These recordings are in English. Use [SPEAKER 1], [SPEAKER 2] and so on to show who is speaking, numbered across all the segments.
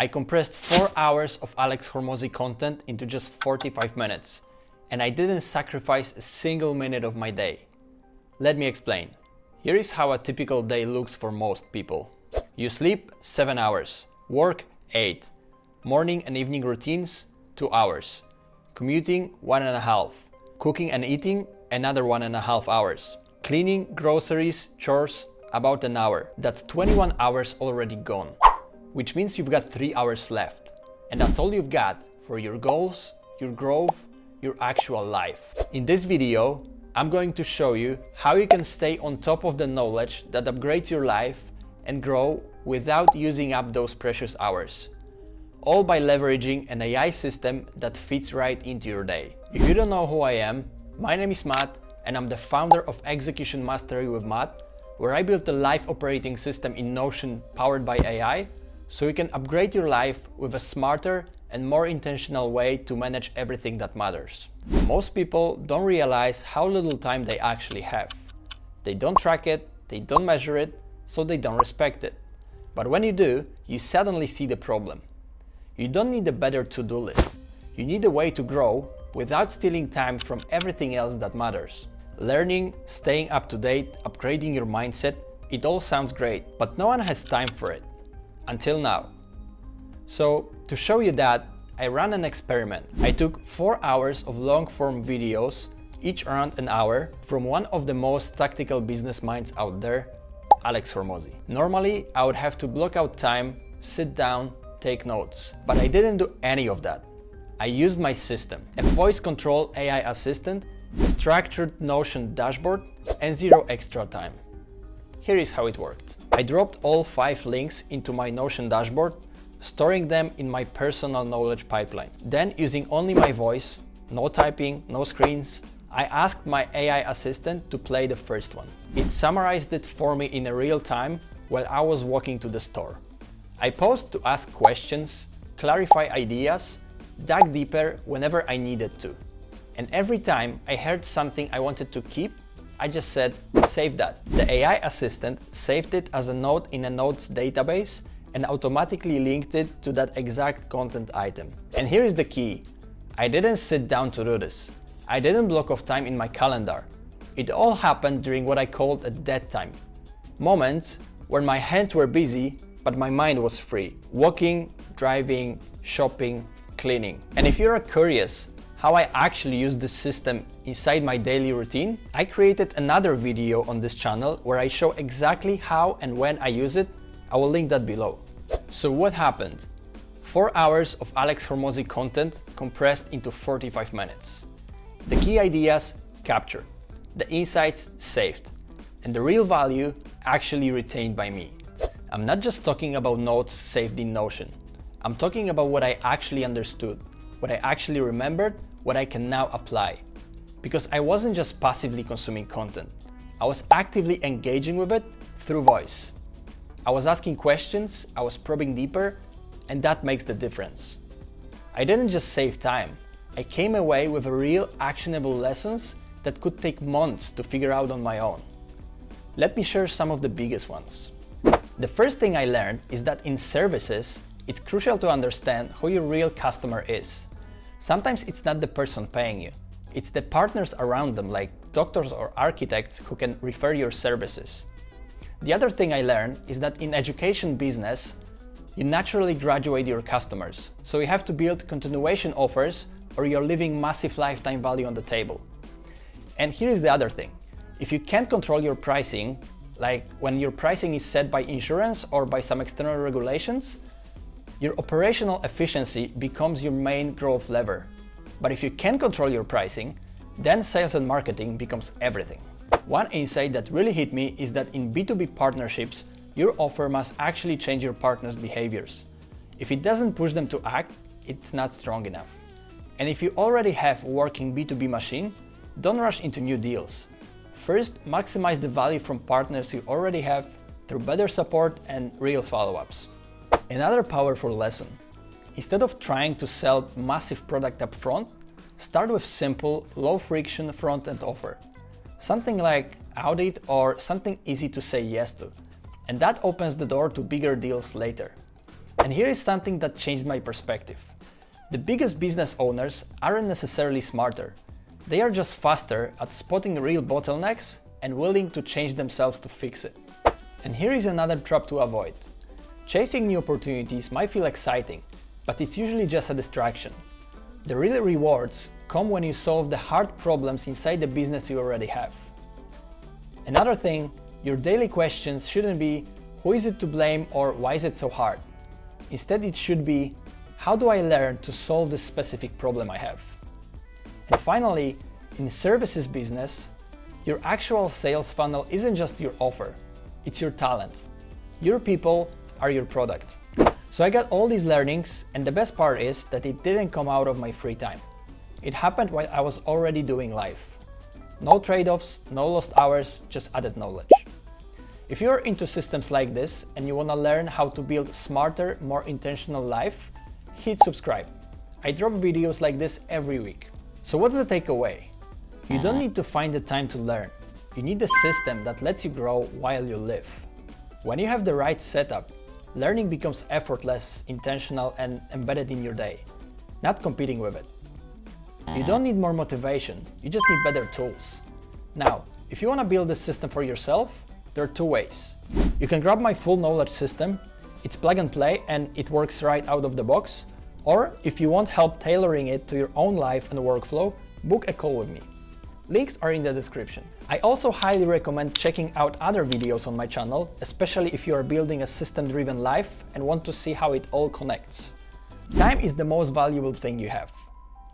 [SPEAKER 1] I compressed 4 hours of Alex Hormozi content into just 45 minutes, and I didn't sacrifice a single minute of my day. Let me explain. Here is how a typical day looks for most people. You sleep 7 hours, work 8, morning and evening routines 2 hours, commuting 1.5, cooking and eating another 1.5 hours, cleaning, groceries, chores about an hour. That's 21 hours already gone, which means you've got 3 hours left. And that's all you've got for your goals, your growth, your actual life. In this video, I'm going to show you how you can stay on top of the knowledge that upgrades your life and grow without using up those precious hours. All by leveraging an AI system that fits right into your day. If you don't know who I am, my name is Matt and I'm the founder of Execution Mastery with Matt, where I built a life operating system in Notion powered by AI so you can upgrade your life with a smarter and more intentional way to manage everything that matters. Most people don't realize how little time they actually have. They don't track it, they don't measure it, so they don't respect it. But when you do, you suddenly see the problem. You don't need a better to-do list. You need a way to grow without stealing time from everything else that matters. Learning, staying up to date, upgrading your mindset, it all sounds great, but no one has time for it. Until now. So, to show you that, I ran an experiment. I took 4 hours of long-form videos, each around an hour, from one of the most tactical business minds out there, Alex Hormozi. Normally, I would have to block out time, sit down, take notes. But I didn't do any of that. I used my system, a voice control AI assistant, a structured Notion dashboard, and zero extra time. Here is how it worked. I dropped all 5 links into my Notion dashboard, storing them in my personal knowledge pipeline. Then, using only my voice, no typing, no screens, I asked my AI assistant to play the first one. It summarized it for me in real time while I was walking to the store. I paused to ask questions, clarify ideas, dug deeper whenever I needed to. And every time I heard something I wanted to keep, I just said, save that. The AI assistant saved it as a note in a notes database and automatically linked it to that exact content item. And here is the key. I didn't sit down to do this. I didn't block off time in my calendar. It all happened during what I called a dead time. Moments where my hands were busy, but my mind was free. Walking, driving, shopping, cleaning. And if you're curious how I actually use this system inside my daily routine, I created another video on this channel where I show exactly how and when I use it. I will link that below. So what happened? 4 hours of Alex Hormozi content compressed into 45 minutes. The key ideas captured, the insights saved, and the real value actually retained by me. I'm not just talking about notes saved in Notion. I'm talking about what I actually understood, what I actually remembered, what I can now apply. Because I wasn't just passively consuming content. I was actively engaging with it through voice. I was asking questions, I was probing deeper, and that makes the difference. I didn't just save time. I came away with real actionable lessons that could take months to figure out on my own. Let me share some of the biggest ones. The first thing I learned is that in services, it's crucial to understand who your real customer is. Sometimes it's not the person paying you. It's the partners around them, like doctors or architects, who can refer your services. The other thing I learned is that in education business, you naturally graduate your customers. So you have to build continuation offers or you're leaving massive lifetime value on the table. And here is the other thing. If you can't control your pricing, like when your pricing is set by insurance or by some external regulations, your operational efficiency becomes your main growth lever. But if you can control your pricing, then sales and marketing becomes everything. One insight that really hit me is that in B2B partnerships, your offer must actually change your partners' behaviors. If it doesn't push them to act, it's not strong enough. And if you already have a working B2B machine, don't rush into new deals. First, maximize the value from partners you already have through better support and real follow-ups. Another powerful lesson. Instead of trying to sell massive product up front, start with simple, low-friction front-end offer. Something like audit or something easy to say yes to. And that opens the door to bigger deals later. And here is something that changed my perspective. The biggest business owners aren't necessarily smarter. They are just faster at spotting real bottlenecks and willing to change themselves to fix it. And here is another trap to avoid. Chasing new opportunities might feel exciting, but it's usually just a distraction. The real rewards come when you solve the hard problems inside the business you already have. Another thing, your daily questions shouldn't be who is it to blame or why is it so hard? Instead, it should be how do I learn to solve this specific problem I have? And finally, in services business, your actual sales funnel isn't just your offer, it's your talent. Your people are your product. So I got all these learnings, and the best part is that it didn't come out of my free time. It happened while I was already doing life. No trade-offs, no lost hours, just added knowledge. If you're into systems like this and you want to learn how to build smarter, more intentional life, hit subscribe. I drop videos like this every week. So what's the takeaway? You don't need to find the time to learn. You need a system that lets you grow while you live. When you have the right setup, learning becomes effortless, intentional, and embedded in your day, not competing with it. You don't need more motivation, you just need better tools. Now, if you want to build a system for yourself, there are two ways. You can grab my full knowledge system. It's plug and play and it works right out of the box. Or if you want help tailoring it to your own life and workflow, book a call with me. Links are in the description. I also highly recommend checking out other videos on my channel, especially if you are building a system-driven life and want to see how it all connects. Time is the most valuable thing you have.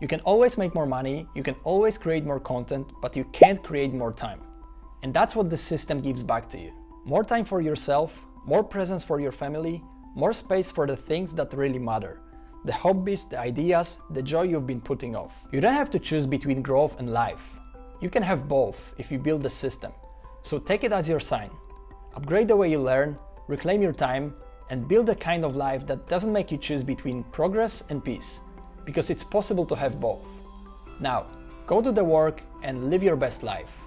[SPEAKER 1] You can always make more money, you can always create more content, but you can't create more time. And that's what the system gives back to you. More time for yourself, more presence for your family, more space for the things that really matter. The hobbies, the ideas, the joy you've been putting off. You don't have to choose between growth and life. You can have both if you build the system. So take it as your sign. Upgrade the way you learn, reclaim your time, and build a kind of life that doesn't make you choose between progress and peace. Because it's possible to have both. Now, go to the work and live your best life.